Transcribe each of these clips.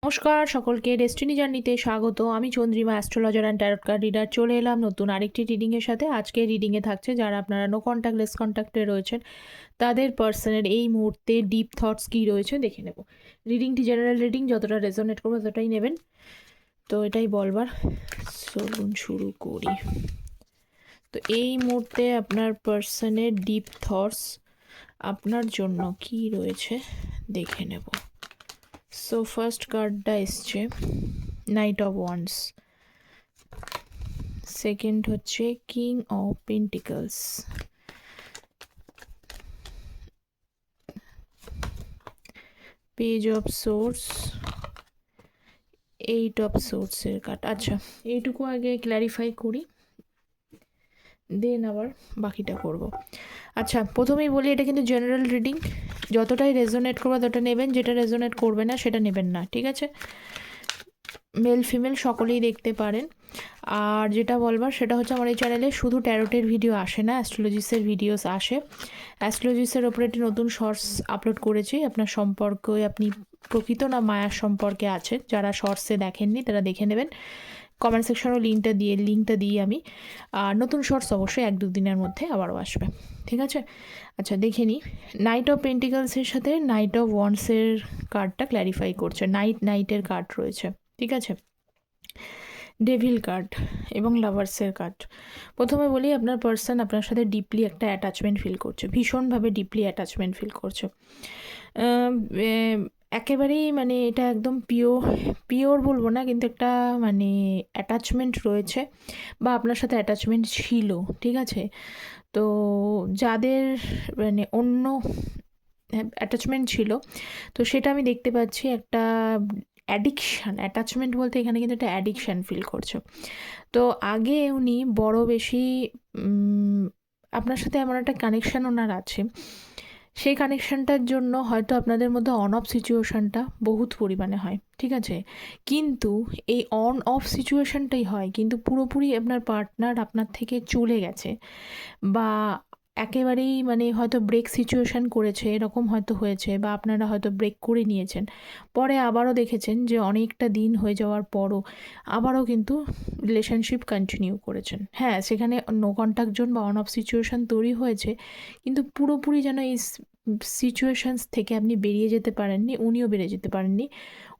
নমস্কার সকলকে, ডেস্টিনি জার্নিতে স্বাগত। আমি Chandrima, astrologer and tarot card reader. চলে এলাম নতুন আরেকটি রিডিংয়ের সাথে। আজকে রিডিংয়ে থাকছে যারা আপনারা নো কন্ট্যাক্ট লেস কন্ট্যাক্টে রয়েছেন, তাদের পার্সনের এই মুহূর্তে ডিপ থটস কী রয়েছে দেখে নেব। রিডিংটি জেনারেল রিডিং, যতটা রেজোনেট করবে ততটাই নেবেন, তো এটাই বলবার। চলুন শুরু করি। তো এই মুহূর্তে আপনার পার্সনের ডিপ থটস আপনার জন্য কি রয়েছে দেখে নেব। সো ফার্স্ট কার্ডটা এসছে নাইট অফ ওয়ান্স, সেকেন্ড হচ্ছে king of pentacles, page of swords, eight of সোর্সের কার্ড। আচ্ছা, এইটুকু আগে ক্ল্যারিফাই করি, দেন আবার বাকিটা করব। আচ্ছা, প্রথমেই বলি এটা কিন্তু জেনারেল রিডিং, যতটাই রেজোনেট করবে ততটা নেবেন, যেটা রেজোনেট করবে না সেটা নেবেন না, ঠিক আছে? মেল ফিমেল সকলেই দেখতে পারেন। আর যেটা বলবার সেটা হচ্ছে, আমার এই চ্যানেলে শুধু ট্যারোটের ভিডিও আসে না, অ্যাস্ট্রোলজিসের ভিডিওস আসে। অ্যাস্ট্রোলজিসের ওপরে একটি নতুন শর্টস আপলোড করেছি, আপনার সম্পর্কে আপনি প্রকৃত না মায়ার সম্পর্কে আছে, যারা শর্টসে দেখেননি তারা দেখে নেবেন। কমেন্ট সেকশনেও লিঙ্কটা দিই আমি। আর নতুন শর্টস অবশ্যই 1-2 দিনের মধ্যে আবারও আসবে, ঠিক আছে? আচ্ছা, দেখে নিই। নাইট অফ পেন্টিকলসের সাথে নাইট অফ ওয়ান্ডসের কার্ডটা ক্ল্যারিফাই করছে। নাইটের কার্ড রয়েছে, ঠিক আছে? ডেভিল কার্ড এবং লাভার্সের কার্ড। প্রথমে বলি, আপনার পার্সন আপনার সাথে ডিপলি একটা অ্যাটাচমেন্ট ফিল করছে, ভীষণভাবে ডিপলি অ্যাটাচমেন্ট ফিল করছে। একেবারেই মানে এটা একদম পিওর বলবো না, কিন্তু একটা মানে অ্যাটাচমেন্ট রয়েছে, বা আপনার সাথে অ্যাটাচমেন্ট ছিল, ঠিক আছে? তো যাদের মানে অন্য অ্যাটাচমেন্ট ছিল, তো সেটা আমি দেখতে পাচ্ছি একটা অ্যাডিকশান। অ্যাটাচমেন্ট বলতে এখানে কিন্তু একটা অ্যাডিকশান ফিল করছো। তো আগে উনি বড় বেশি আপনার সাথে এমন একটা কানেকশান ওনার আছে, সেই কানেকশানটার জন্য হয়তো আপনাদের মধ্যে অন অফ সিচুয়েশানটা বহুত পরিমাণে হয়, ঠিক আছে? কিন্তু এই অন অফ সিচুয়েশানটাই হয়, কিন্তু পুরোপুরি আপনার পার্টনার আপনার থেকে চলে গেছে, বা একেবারেই মানে হয়তো ব্রেক সিচুয়েশান করেছে, এরকম হয়তো হয়েছে, বা আপনারা হয়তো ব্রেক করে নিয়েছেন, পরে আবারও দেখেছেন যে অনেকটা দিন হয়ে যাওয়ার পরও আবারও কিন্তু রিলেশনশিপ কন্টিনিউ করেছেন। হ্যাঁ, সেখানে নো কন্ট্যাক্ট জোন বা অন অফ সিচুয়েশান তৈরি হয়েছে, কিন্তু পুরোপুরি যেন এই সিচুয়েশানস থেকে আপনি বেরিয়ে যেতে পারেননি, উনিও বেরিয়ে যেতে পারেননি।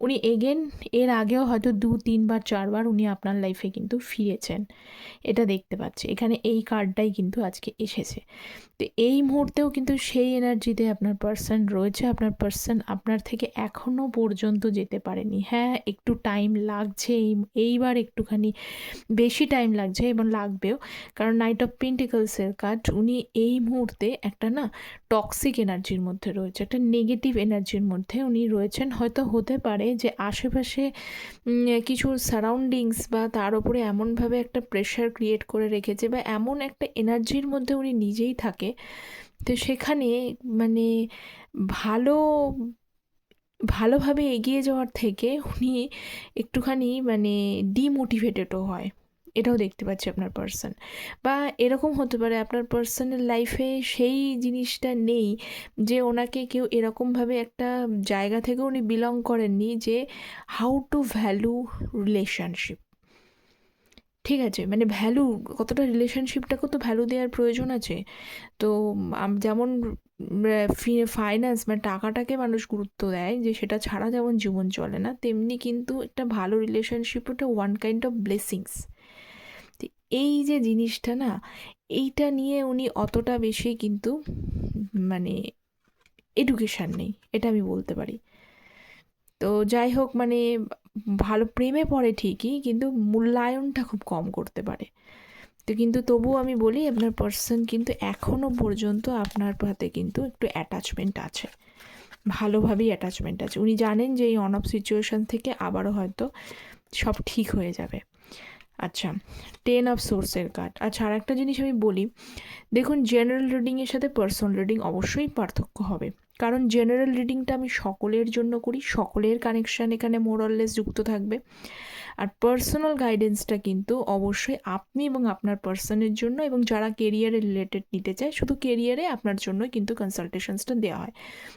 উনি এগেন এর আগেও হয়তো 2-3 বার 4 বার উনি আপনার লাইফে কিন্তু ফিরেছেন, এটা দেখতে পাচ্ছি। এখানে এই কার্ডটাই কিন্তু আজকে এসেছে। তো এই মুহূর্তেও কিন্তু সেই এনার্জিতে আপনার পার্সন রয়েছে। আপনার পার্সন আপনার থেকে এখনও পর্যন্ত যেতে পারেনি। হ্যাঁ, একটু টাইম লাগছে, এইবার একটুখানি বেশি টাইম লাগছে এবং লাগবেও, কারণ নাইট অফ পেন্টিকলসের কার্ড, উনি এই মুহূর্তে একটা না টক্সিক এনার্জির মধ্যে রয়েছে, একটা নেগেটিভ এনার্জির মধ্যে উনি রয়েছেন। হয়তো হতে পারে যে আশেপাশে কিছু সারাউন্ডিংস বা তার ওপরে এমনভাবে একটা প্রেশার ক্রিয়েট করে রেখেছে, বা এমন একটা এনার্জির মধ্যে উনি নিজেই থাকে, তো সেখানে মানে ভালো ভালোভাবে এগিয়ে যাওয়ার থেকে উনি একটুখানি মানে ডিমোটিভেটেডও হয়, এটাও দেখতে পাচ্ছি আপনার পার্সন। বা এরকম হতে পারে আপনার পার্সনের লাইফে সেই জিনিসটা নেই, যে ওনাকে কেউ এরকমভাবে একটা জায়গা থেকে উনি বিলং করেননি যে হাউ টু ভ্যালু রিলেশনশিপ, ঠিক আছে? মানে ভ্যালু কতটা, রিলেশনশিপটাকেও তো ভ্যালু দেওয়ার প্রয়োজন আছে। তো যেমন ফাইন্যান্স মানে টাকাটাকে মানুষ গুরুত্ব দেয়, যে সেটা ছাড়া যেমন জীবন চলে না, তেমনি কিন্তু একটা ভালো রিলেশনশিপ ওটা ওয়ান কাইন্ড অফ ব্লেসিংস। তো এই যে জিনিসটা না, এইটা নিয়ে উনি অতটা বেশি কিন্তু মানে এডুকেশান নেই, এটা আমি বলতে পারি। তো যাই হোক, মানে ভালো প্রেমে পড়ে ঠিকই, কিন্তু মূল্যায়নটা খুব কম করতে পারে। তো কিন্তু তবুও আমি বলি, আপনার পার্সন কিন্তু এখনও পর্যন্ত আপনার হাতে কিন্তু একটু অ্যাটাচমেন্ট আছে, ভালোভাবেই অ্যাটাচমেন্ট আছে। উনি জানেন যে এই অন অফ সিচুয়েশান থেকে আবারও হয়তো সব ঠিক হয়ে যাবে। আচ্ছা, 10 অফ সোর্সের কার্ড। আচ্ছা, আর একটা জিনিস আমি বলি, দেখুন জেনারেল রিডিংয়ের সাথে পার্সোনাল রিডিং অবশ্যই পার্থক্য হবে, কারণ জেনারেল রিডিংটা আমি সকলের জন্য করি, সকলের কানেকশান এখানে মোরাললেস যুক্ত থাকবে। আর পার্সোনাল গাইডেন্সটা কিন্তু অবশ্যই আপনি এবং আপনার পার্সনের জন্য, এবং যারা কেরিয়ারে রিলেটেড নিতে চায় শুধু কেরিয়ারে আপনার জন্য কিন্তু কনসালটেশনসটা দেওয়া হয়।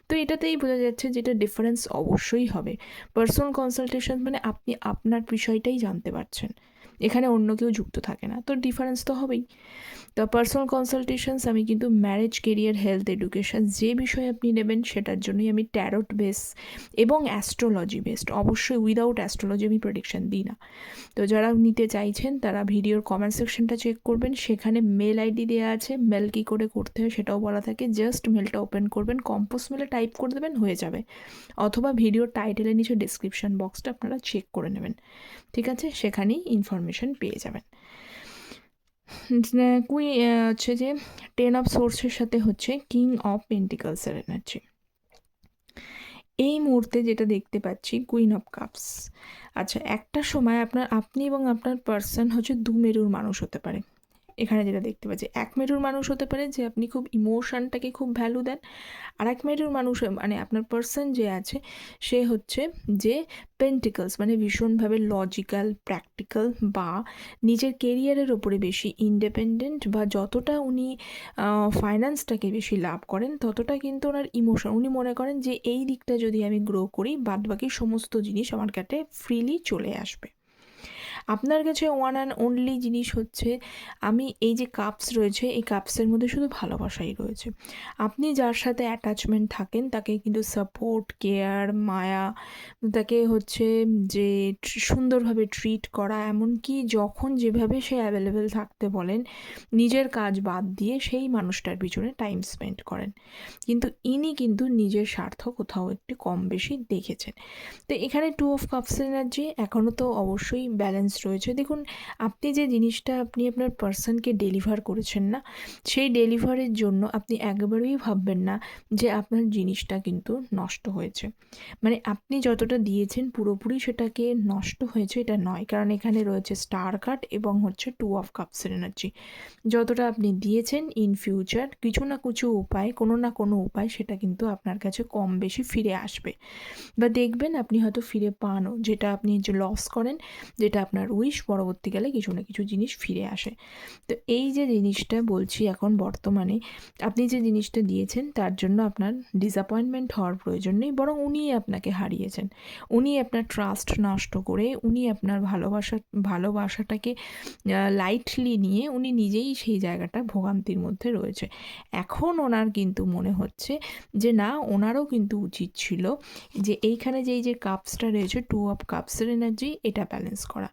তো এটাতেই বোঝা যাচ্ছে যেটা ডিফারেন্স অবশ্যই হবে। পার্সোনাল কনসালটেশন মানে আপনি আপনার বিষয়টাই জানতে পারছেন, এখানে অন্য কেউ যুক্ত থাকে না, তো ডিফারেন্স তো হবেই। তো পার্সোনাল কনসালটেশনস আমি কিন্তু ম্যারেজ, কেরিয়ার, হেলথ, এডুকেশন যে বিষয়ে আপনি নেবেন সেটার জন্যই আমি ট্যারোট বেস এবং অ্যাস্ট্রোলজি বেসড, অবশ্যই উইদাউট অ্যাস্ট্রোলজি আমি প্রেডিকশন দিই না। তো যারা নিতে চাইছেন তারা ভিডিওর কমেন্ট সেকশনটা চেক করবেন, সেখানে মেল আইডি দেওয়া আছে, মেল কী করে করতে হয় সেটাও বলা থাকে। জাস্ট মেলটা ওপেন করবেন, কম্পোজ মেলে টাইপ করে দেবেন, হয়ে যাবে। অথবা ভিডিওর টাইটেলের নিচে ডিসক্রিপশন বক্সটা আপনারা চেক করে নেবেন, ঠিক আছে, সেখানেই ইনফরমেশন পেয়ে যাবেন। হচ্ছে যে 10 অফ সোর্সের সাথে হচ্ছে কিং অফ পেন্টিকলসের এনার্জি। এই মুহূর্তে যেটা দেখতে পাচ্ছি কুইন অফ কাপস। আচ্ছা, একটা সময় আপনি এবং আপনার পার্সন হচ্ছে দু মেরুর মানুষ হতে পারে। এখানে যেটা দেখতে পাচ্ছি, এক মেরুর মানুষ হতে পারে যে আপনি খুব ইমোশনটাকে খুব ভ্যালু দেন, আর এক মেরুর মানুষ মানে আপনার পার্সন যে আছে সে হচ্ছে যে পেন্টিকলস মানে ভীষণভাবে লজিক্যাল, প্র্যাকটিক্যাল, বা নিজের কেরিয়ারের ওপরে বেশি ইন্ডিপেন্ডেন্ট, বা যতটা উনি ফাইন্যান্সটাকে বেশি লাভ করেন ততটা কিন্তু ওনার ইমোশন, উনি মনে করেন যে এই দিকটা যদি আমি গ্রো করি বাদবাকি সমস্ত জিনিস আমার কাছে ফ্রিলি চলে আসবে। আপনার কাছে ওয়ান অ্যান্ড অনলি জিনিস হচ্ছে, আমি এই যে কাপস রয়েছে এই কাপসের মধ্যে শুধু ভালোবাসাই রয়েছে। আপনি যার সাথে অ্যাটাচমেন্ট থাকেন তাকে কিন্তু সাপোর্ট, কেয়ার, মায়া, তাকে হচ্ছে যে সুন্দরভাবে ট্রিট করা, এমনকি যখন যেভাবে সে অ্যাভেলেবেল থাকতে বলেন নিজের কাজ বাদ দিয়ে সেই মানুষটার পিছনে টাইম স্পেন্ড করেন। কিন্তু ইনি কিন্তু নিজের স্বার্থ কোথাও একটু কম বেশি দেখেছেন। তো এখানে 2 অফ কাপস এনার্জি এখনও তো অবশ্যই ব্যালেন্স রয়েছে। দেখুন, আপনি যে জিনিসটা আপনি আপনার পার্সনকে ডেলিভার করেছেন না, সেই ডেলিভারের জন্য আপনি একবারেই ভাববেন না যে আপনার জিনিসটা কিন্তু নষ্ট হয়েছে। মানে আপনি যতটা দিয়েছেন পুরোপুরি সেটাকে নষ্ট হয়েছে এটা নয়, কারণ এখানে রয়েছে স্টার কার্ড এবং হচ্ছে 2 অফ কাপসের এনার্জি। যতটা আপনি দিয়েছেন ইন ফিউচার কিছু না কিছু উপায়, কোনো না কোনো উপায় সেটা কিন্তু আপনার কাছে কম বেশি ফিরে আসবে, বা দেখবেন আপনি হয়তো ফিরে পানও, যেটা আপনি যে লস করেন, যেটা আপনার উইশ, পরবর্তীকালে কিছু না কিছু জিনিস ফিরে আসে। তো এই যে জিনিসটা বলছি এখন বর্তমানে আপনি যে জিনিসটা দিয়েছেন তার জন্য আপনার ডিসঅ্যাপয়েন্টমেন্ট হওয়ার প্রয়োজন নেই, বরং উনিই আপনাকে হারিয়েছেন। উনি আপনার ট্রাস্ট নষ্ট করে, উনি আপনার ভালোবাসাটাকে লাইটলি নিয়ে উনি নিজেই সেই জায়গাটা ভোগান্তির মধ্যে রয়েছে। এখন ওনার কিন্তু মনে হচ্ছে যে না, ওনারও কিন্তু উচিত ছিল যে এইখানে যে এই যে কাপসটা রয়েছে 2 অফ কাপসের এনার্জি, এটা ব্যালেন্স করা।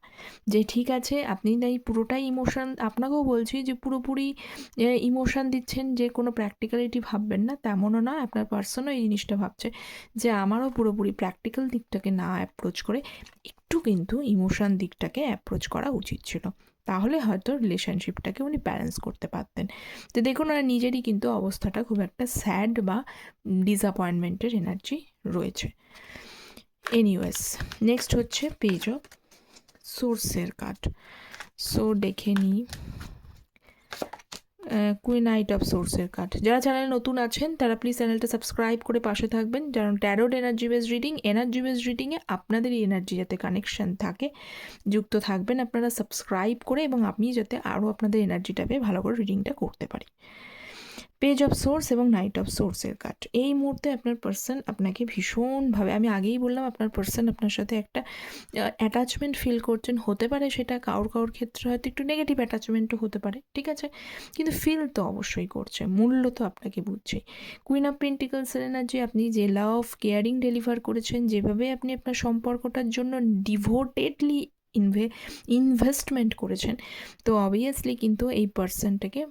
যে ঠিক আছে আপনি তাই পুরোটাই ইমোশন, আপনাকেও বলছি যে পুরোপুরি ইমোশন দিচ্ছেন, যে কোনো প্র্যাকটিক্যালিটি ভাববেন না, তেমনও না। আপনার পার্সনও এই জিনিসটা ভাবছে যে আমারও পুরোপুরি প্র্যাকটিক্যাল দিকটাকে না অ্যাপ্রোচ করে একটু কিন্তু ইমোশন দিকটাকে অ্যাপ্রোচ করা উচিত ছিল, তাহলে হয়তো রিলেশনশিপটাকে উনি ব্যালেন্স করতে পারতেন। তো দেখুন ওনার নিজেরই কিন্তু অবস্থাটা খুব একটা স্যাড বা ডিসঅ্যাপয়েন্টমেন্টের এনার্জি রয়েছে। এনিওয়েজ, নেক্সট হচ্ছে পেজ অফ সোর্সের কার্ড। সো দেখে নিই কুইন নাইট অফ সোর্সের কার্ড। যারা চ্যানেলে নতুন আছেন তারা প্লিজ চ্যানেলটা সাবস্ক্রাইব করে পাশে থাকবেন, কারণ ট্যারোট এনার্জি বেস রিডিংয়ে আপনাদের এই এনার্জি যাতে কানেকশন থাকে, যুক্ত থাকবেন আপনারা সাবস্ক্রাইব করে, এবং আমি যাতে আরও আপনাদের এনার্জিটা পেয়ে ভালো করে রিডিংটা করতে পারি। পেজ অফ সোর্স এবং নাইট অফ সোর্সের কার্ড। এই মুহূর্তে আপনার পার্সন আপনাকে ভীষণভাবে, আমি আগেই বললাম আপনার পার্সন আপনার সাথে একটা অ্যাটাচমেন্ট ফিল করছেন, হতে পারে সেটা কারোর ক্ষেত্রে হয়তো একটু নেগেটিভ অ্যাটাচমেন্টও হতে পারে, ঠিক আছে, কিন্তু ফিল তো অবশ্যই করছে, মূল্য তো আপনাকে বুঝছেই। কুইন অফ পেন্টিকলসের এনার্জি, আপনি যে লাভ অফ কেয়ারিং ডেলিভার করেছেন, যেভাবে আপনি আপনার সম্পর্কটার জন্য ডিভোটেডলি ইনভেস্টমেন্ট করেছেন, তো অবভিয়াসলি কিন্তু এই পার্সনটাকে,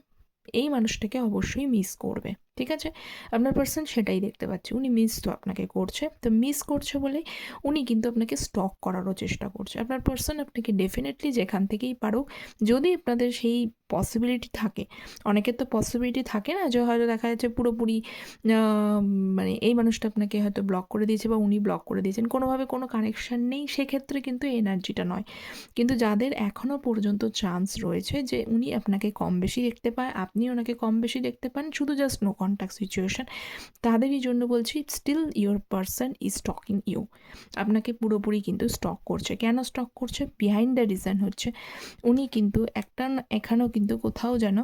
এই মানুষটাকে অবশ্যই মিস করবে, ঠিক আছে। আপনার পার্সন সেটাই দেখতে পাচ্ছে, উনি মিস তো আপনাকে করছে, তো মিস করছে বলে উনি কিন্তু আপনাকে স্টক করারও চেষ্টা করছে। আপনার পার্সন আপনাকে ডেফিনেটলি যেখান থেকেই পারুক, যদি আপনাদের সেই পসিবিলিটি থাকে, অনেকের তো পসিবিলিটি থাকে না, যে হয়তো দেখা যাচ্ছে পুরোপুরি মানে এই মানুষটা আপনাকে হয়তো ব্লক করে দিয়েছে বা উনি ব্লক করে দিয়েছেন, কোনোভাবে কোনো কানেকশান নেই, সেক্ষেত্রে কিন্তু এই এনার্জিটা নয়। কিন্তু যাদের এখনও পর্যন্ত চান্স রয়েছে যে উনি আপনাকে কম বেশি দেখতে পায়, আপনি ওনাকে কম বেশি দেখতে পান, শুধু জাস্ট নো কন্ট্যাক্ট সিচুয়েশন, তাদেরই জন্য বলছি still your person is stalking you, আপনাকে পুরোপুরি কিন্তু স্টক করছে। কেন স্টক করছে? বিহাইন্ড দ্য রিজন হচ্ছে উনি কিন্তু এখানেও কিন্তু কোথাও যেন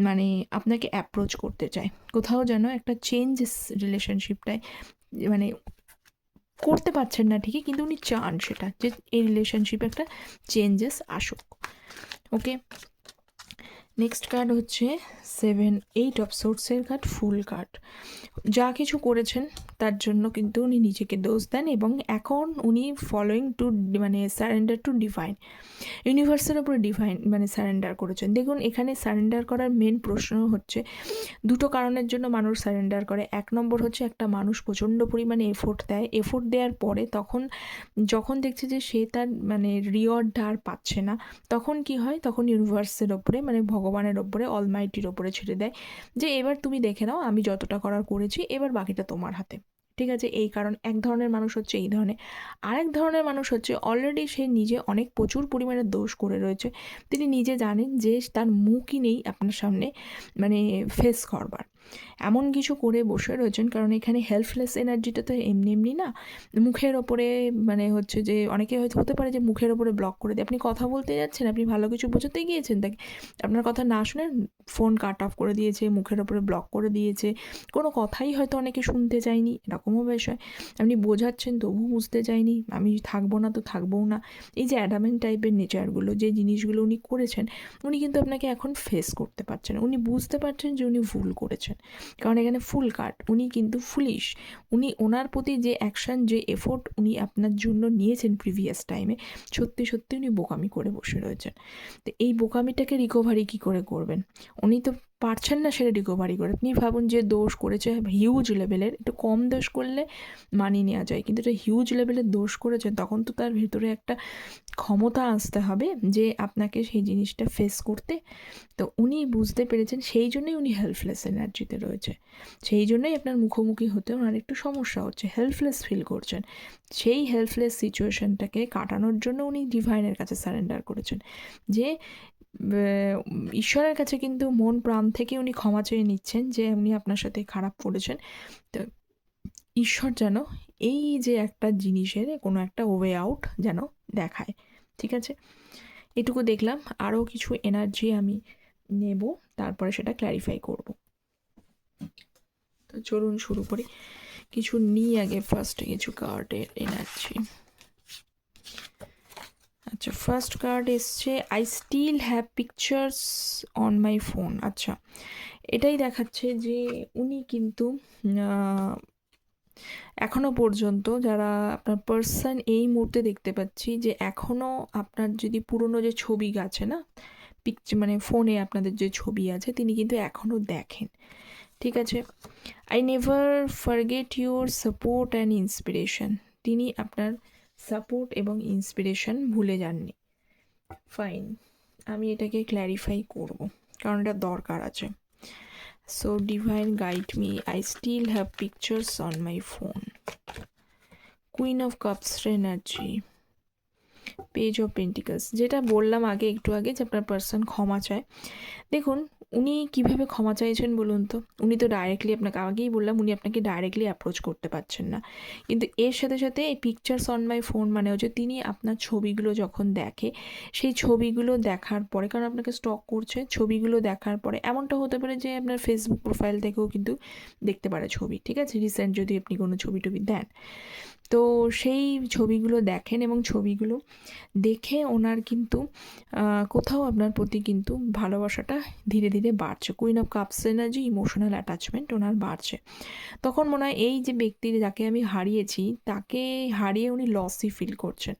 মানে আপনাকে অ্যাপ্রোচ করতে চায়, কোথাও যেন একটা চেঞ্জেস রিলেশনশিপটায় মানে করতে পারছেন না ঠিকই, কিন্তু উনি চান সেটা, যে এই রিলেশনশিপে একটা চেঞ্জেস আসুক। ওকে, নেক্সট কার্ড হচ্ছে 8 অফ সোর্সের কার্ড, ফুল কার্ড। যা কিছু করেছেন তার জন্য কিন্তু উনি নিজেকে দোষ দেন এবং এখন উনি ফলোয়িং টু মানে সারেন্ডার টু ডিভাইন, ইউনিভার্সের ওপরে ডিভাইন মানে সারেন্ডার করেছেন। দেখুন এখানে সারেন্ডার করার মেন প্রশ্ন হচ্ছে দুটো কারণের জন্য মানুষ সারেন্ডার করে। এক নম্বর হচ্ছে একটা মানুষ প্রচণ্ড পরিমাণে এফোর্ট দেয়, এফোর্ট দেওয়ার পরে যখন দেখছে যে সে তার মানে রিওয়ার্ডটা আর পাচ্ছে না, তখন কি হয়, তখন ইউনিভার্সের ওপরে মানে ভগবানের ওপরে, অলমাইটির ওপরে ছেড়ে দেয় যে এবার তুমি দেখে নাও, আমি যতটা করার করেছি, এবার বাকিটা তোমার হাতে। ঠিক আছে, এই কারণ এক ধরনের মানুষ হচ্ছে এই ধরনের। আরেক ধরনের মানুষ হচ্ছে অলরেডি সে নিজে অনেক প্রচুর পরিমাণে দোষ করে রয়েছে, তিনি নিজে জানেন যে তার মুখই নেই আপনার সামনে মানে ফেস করবার, এমন কিছু করে বসে রয়েছেন। কারণ এখানে হেল্পলেস এনার্জিটা তো এমনি এমনি না, মুখের ওপরে মানে হচ্ছে যে অনেকে হয়তো হতে পারে যে মুখের ওপরে ব্লক করে দেয়, আপনি কথা বলতে যাচ্ছেন, আপনি ভালো কিছু বোঝাতে গিয়েছেন, তাকে আপনার কথা না শুনে ফোন কাট অফ করে দিয়েছে, মুখের ওপরে ব্লক করে দিয়েছে, কোনো কথাই হয়তো অনেকে শুনতে চায়নি, এরকমও বিষয়। আপনি বোঝাচ্ছেন তবু বুঝতে চাইনি, আমি থাকবো না তো থাকবোও না, এই যে অ্যাডামেন্ট টাইপের নেচারগুলো, যে জিনিসগুলো উনি করেছেন, উনি কিন্তু আপনাকে এখন ফেস করতে পারছেন, উনি বুঝতে পারছেন যে উনি ভুল করেছেন। কারণ এখানে ফুল কার্ড, উনি কিন্তু ফুলিশ, উনি ওনার প্রতি যে অ্যাকশান, যে এফোর্ট উনি আপনার জন্য নিয়েছেন প্রিভিয়াস টাইমে, সত্যি সত্যি উনি বোকামি করে বসে রয়েছেন। তো এই বোকামিটাকে রিকভারি কী করে করবেন? উনি তো পারছেন না সেটা রিকভারি করে। আপনি ভাবুন যে দোষ করেছে হিউজ লেভেলের, একটু কম দোষ করলে মানিয়ে নেওয়া যায়, কিন্তু এটা হিউজ লেভেলের দোষ করেছেন, তখন তো তার ভেতরে একটা ক্ষমতা আসতে হবে যে আপনাকে সেই জিনিসটা ফেস করতে। তো উনি বুঝতে পেরেছেন, সেই জন্যই উনি হেল্পলেস এনার্জিতে রয়েছে, সেই জন্যই আপনার মুখোমুখি হতে ওনার একটু সমস্যা হচ্ছে, হেল্পলেস ফিল করছেন। সেই হেল্পলেস সিচুয়েশনটাকে কাটানোর জন্য উনি ডিভাইনের কাছে সারেন্ডার করেছেন, যে ঈশ্বরের কাছে কিন্তু মন প্রাণ থেকে উনি ক্ষমা চেয়ে নিচ্ছেন যে উনি আপনার সাথে খারাপ করেছেন। তো ঈশ্বর যেন এই যে একটা জিনিসের কোনো একটা ওয়ে আউট যেন দেখায়। ঠিক আছে, এটুকু দেখলাম, আরও কিছু এনার্জি আমি নেব, তারপরে সেটা ক্ল্যারিফাই করব। তো চলুন শুরু করি, কিছু নিই আগে ফার্স্টে কিছু কার্ডের এনার্জি। আচ্ছা, ফার্স্ট কার্ড এসছে I still have pictures on my phone. আচ্ছা, এটাই দেখাচ্ছে যে উনি কিন্তু এখনও পর্যন্ত যারা আপনার পার্সন, এই মুহূর্তে দেখতে পাচ্ছি যে এখনও আপনার যদি পুরনো যে ছবি আছে না, মানে ফোনে আপনাদের যে ছবি আছে, তিনি কিন্তু এখনও দেখেন। ঠিক আছে, I never forget your support and inspiration, তিনি আপনার সাপোর্ট এবং ইন্সপিরেশন ভুলে যাননি। ফাইন, আমি এটাকে ক্ল্যারিফাই করব, কারণ এটা দরকার আছে। So divine guide me, I still have pictures on my phone. Queen of cups energy, page of pentacles, যেটা বললাম একটু আগে যে আপনার পার্সন ক্ষমা চায়। দেখুন উনি কিভাবে ক্ষমা চাইছেন বলুন তো, উনি তো ডাইরেক্টলি আপনাকে, আগেই বললাম, উনি আপনাকে ডাইরেক্টলি অ্যাপ্রোচ করতে পারছেন না, কিন্তু এর সাথে সাথে এই পিকচার্স অন মাই ফোন মানে হচ্ছে তিনি আপনার ছবিগুলো যখন দেখে, সেই ছবিগুলো দেখার পরে, কারণ আপনাকে স্টক করছে, ছবিগুলো দেখার পরে এমনটা হতে পারে যে আপনার ফেসবুক প্রোফাইল থেকেও কিন্তু দেখতে পারে ছবি, ঠিক আছে, রিসেন্ট যদি আপনি কোনো ছবি দেন, তো সেই ছবিগুলো দেখেন এবং ছবিগুলো দেখে ওনার কিন্তু কোথাও আপনার প্রতি কিন্তু ভালোবাসাটা ধীরে ধীরে বাড়ছে। Queen of cups energy, emotional attachment ওনার বাড়ছে। তখন মনে হয় এই যে ব্যক্তি যাকে আমি হারিয়েছি, তাকে হারিয়ে উনি লসই ফিল করছেন।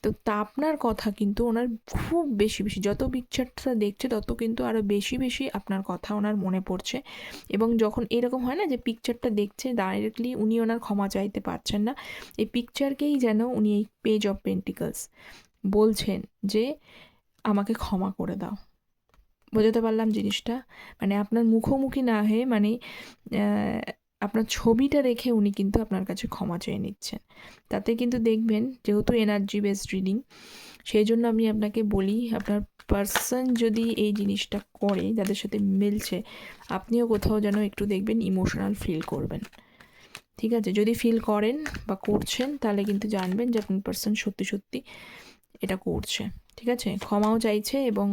তো তা আপনার কথা কিন্তু ওনার খুব বেশি বেশি, যত পিকচারটা দেখছে তত কিন্তু আরও বেশি বেশি আপনার কথা ওনার মনে পড়ছে। এবং যখন এরকম হয় না যে পিকচারটা দেখছে ডাইরেক্টলি উনি ওনার ক্ষমা চাইতে পারছেন না, এই পিকচারকেই যেন উনি এই পেজ অফ পেন্টিকলস বলছেন যে আমাকে ক্ষমা করে দাও। বোঝাতে পারলাম জিনিসটা? মানে আপনার মুখোমুখি না হয়ে, মানে আপনার ছবিটা দেখে উনি কিন্তু আপনার কাছে ক্ষমা চেয়ে নিচ্ছেন। তাতে কিন্তু দেখবেন, যেহেতু এনার্জি বেসড রিডিং, সেই জন্য আমি আপনাকে বলি আপনার পার্সন যদি এই জিনিসটা করে, যাদের সাথে মিলছে, আপনিও কোথাও যেন একটু দেখবেন ইমোশনাল ফিল করবেন। ঠিক আছে, যদি ফিল করেন বা করছেন তাহলে কিন্তু জানবেন যে আপনার পার্সন সত্যি সত্যি এটা করছে। ঠিক আছে, ক্ষমাও চাইছে এবং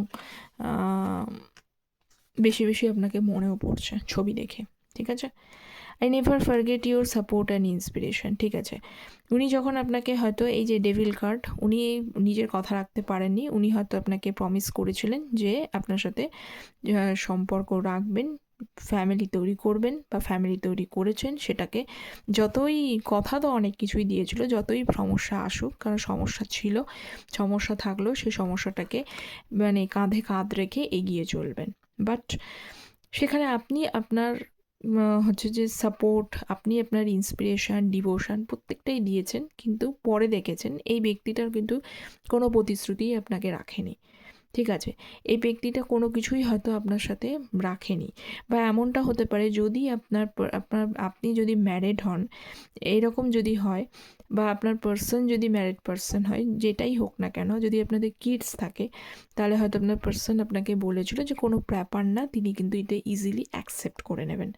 বেশি বেশি আপনাকে মনেও পড়ছে ছবি দেখে। ঠিক আছে, I never forget your support and inspiration. ঠিক আছে, উনি যখন আপনাকে হয়তো এই যে ডেভিল কার্ড, উনি নিজের কথা রাখতে পারেননি। উনি হয়তো আপনাকে প্রমিস করেছিলেন যে আপনার সাথে সম্পর্ক রাখবেন, ফ্যামিলি তৈরি করবেন বা ফ্যামিলি তৈরি করেছেন। সেটাকে যতই কথা তো অনেক কিছুই দিয়েছিল, যতই সমস্যা আসুক, কারণ সমস্যা ছিল, সমস্যা থাকলেও সেই সমস্যাটাকে মানে কাঁধে কাঁধ রেখে এগিয়ে চলবেন। বাট সেখানে আপনি আপনার হচ্ছে যে সাপোর্ট, আপনি আপনার ইন্সপিরেশান, ডিভোশান প্রত্যেকটাই দিয়েছেন, কিন্তু পরে দেখেছেন এই ব্যক্তিটার কিন্তু কোনো প্রতিশ্রুতিই আপনাকে রাখেনি। ঠিক আছে, এই ব্যক্তিটা কোনো কিছুই হয়তো আপনার সাথে রাখেনি, বা এমনটা হতে পারে যদি আপনি যদি ম্যারিড হন, এরকম যদি হয়, বা আপনার পার্সন যদি ম্যারিড পার্সন হয়, যেটাই হোক না কেন, যদি আপনাদের কিডস থাকে, তাহলে হয়তো আপনার পার্সন আপনাকে বলেছিল যে কোনো ব্যাপার না, তিনি কিন্তু এটা ইজিলি অ্যাকসেপ্ট করে নেবেন।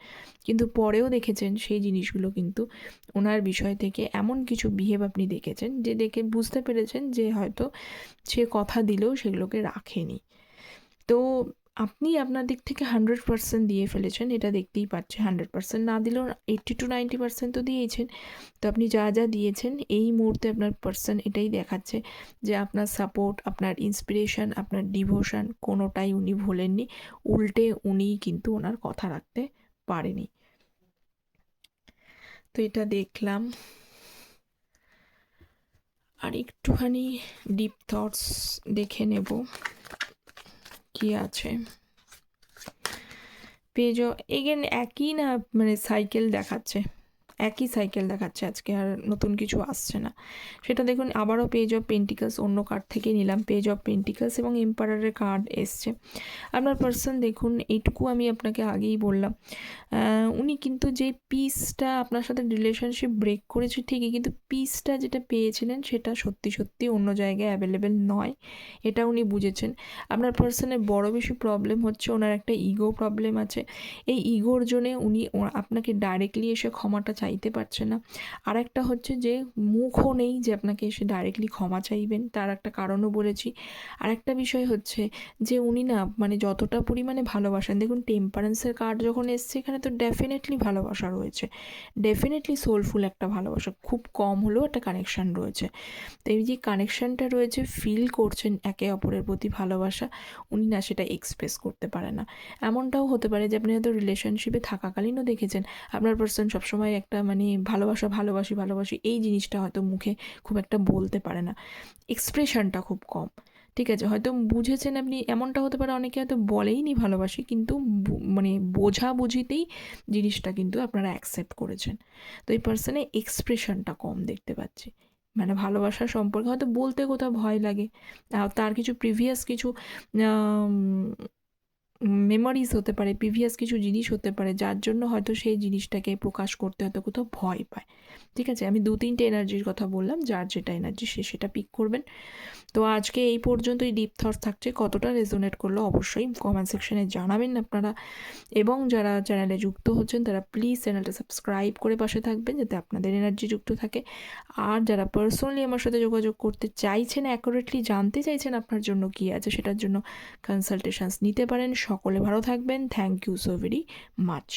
কিন্তু পরেও দেখেছেন সেই জিনিসগুলো কিন্তু ওনার বিষয় থেকে এমন কিছু বিহেভ আপনি দেখেছেন যে দেখে বুঝতে পেরেছেন যে হয়তো সে কথা দিলেও সেগুলোকে রাখেনি। তো আপনি আপনার দিক থেকে 100% দিয়ে ফেলেছেন, এটা দেখতেই পাচ্ছে। 100% না দিলেও 80 to 90% তো দিয়েইছেন। তো আপনি যা যা দিয়েছেন এই মুহূর্তে আপনার পার্সন এটাই দেখাচ্ছে যে আপনার সাপোর্ট, আপনার ইন্সপিরেশন, আপনার ডিভোশন কোনোটাই উনি ভোলেননি। উল্টে উনিই কিন্তু ওনার কথা রাখতে পারেনি। তো এটা দেখলাম। আর একটুখানি ডিপ থটস দেখে নেব কি আছে। পেজ এগেন একই না, মানে সাইকেল দেখাচ্ছে, একই সাইকেল দেখাচ্ছে আজকে, আর নতুন কিছু আসছে না। সেটা দেখুন আবারও পেজ অফ পেন্টিকালস, অন্য কার্ড থেকে নিলাম পেজ অফ পেন্টিকালস এবং এম্পারারের কার্ড এসছে। আপনার পার্সন দেখুন, এইটুকু আমি আপনাকে আগেই বললাম, উনি কিন্তু যে পিসটা আপনার সাথে রিলেশনশিপ ব্রেক করেছে ঠিকই, কিন্তু পিসটা যেটা পেয়েছিলেন সেটা সত্যি সত্যি অন্য জায়গায় অ্যাভেলেবেল নয়, এটা উনি বুঝেছেন। আপনার পার্সনের বড় বেশি প্রবলেম হচ্ছে ওনার একটা ইগো প্রবলেম আছে। এই ইগোর জন্যে উনি আপনাকে ডাইরেক্টলি এসে ক্ষমাটা চাইতে পারছে না। আর একটা হচ্ছে যে মুখও নেই যে আপনাকে এসে ডাইরেক্টলি ক্ষমা চাইবেন, তার একটা কারণও বলেছি। আর একটা বিষয় হচ্ছে যে উনি না মানে যতটা পরিমাণে ভালোবাসেন, দেখুন টেম্পারেন্সের কার্ড যখন এসছে এখানে তো ডেফিনেটলি ভালোবাসা রয়েছে, ডেফিনেটলি সোলফুল একটা ভালোবাসা, খুব কম হলেও একটা কানেকশান রয়েছে। তো এই যে কানেকশানটা রয়েছে, ফিল করছেন একে অপরের প্রতি ভালোবাসা, উনি না সেটা এক্সপ্রেস করতে পারে না। এমনটাও হতে পারে যে আপনি হয়তো রিলেশনশিপে থাকাকালীনও দেখেছেন আপনার পার্সন সবসময় একটা মানে ভালোবাসা, ভালোবাসি ভালোবাসি এই জিনিসটা হয়তো মুখে খুব একটা বলতে পারে না, এক্সপ্রেশনটা খুব কম। ঠিক আছে, হয়তো বুঝেছেন আপনি, এমনটা হতে পারে অনেকে হয়তো বলেই নি ভালোবাসি, কিন্তু মানে বোঝাবুঝিতেই জিনিসটা কিন্তু আপনারা অ্যাকসেপ্ট করেছেন। তো এই পার্সনের এক্সপ্রেশনটা কম দেখতে পাচ্ছি, মানে ভালোবাসা সম্পর্কে হয়তো বলতে কোথাও ভয় লাগে, তার কিছু প্রিভিয়াস কিছু মেমোরিজ হতে পারে, প্রিভিয়াস কিছু জিনিস হতে পারে, যার জন্য হয়তো সেই জিনিসটাকে প্রকাশ করতে হয়তো কোথাও ভয় পায়। ঠিক আছে, আমি 2-3টে এনার্জির কথা বললাম, যার যেটা এনার্জি সে সেটা পিক করবেন। তো আজকে এই পর্যন্তই ডিপ থটস থাকছে, কতটা রেজোনেট করলো অবশ্যই কমেন্ট সেকশনে জানাবেন আপনারা, এবং যারা চ্যানেলে যুক্ত হচ্ছেন তারা প্লিজ চ্যানেলটা সাবস্ক্রাইব করে পাশে থাকবেন যাতে আপনাদের এনার্জি যুক্ত থাকে। আর যারা পার্সোনালি আমার সাথে যোগাযোগ করতে চাইছেন, অ্যাকুরেটলি জানতে চাইছেন আপনার জন্য কী আছে, সেটার জন্য কনসালটেশনস নিতে পারেন। সকলে ভালো থাকবেন, thank you so very much.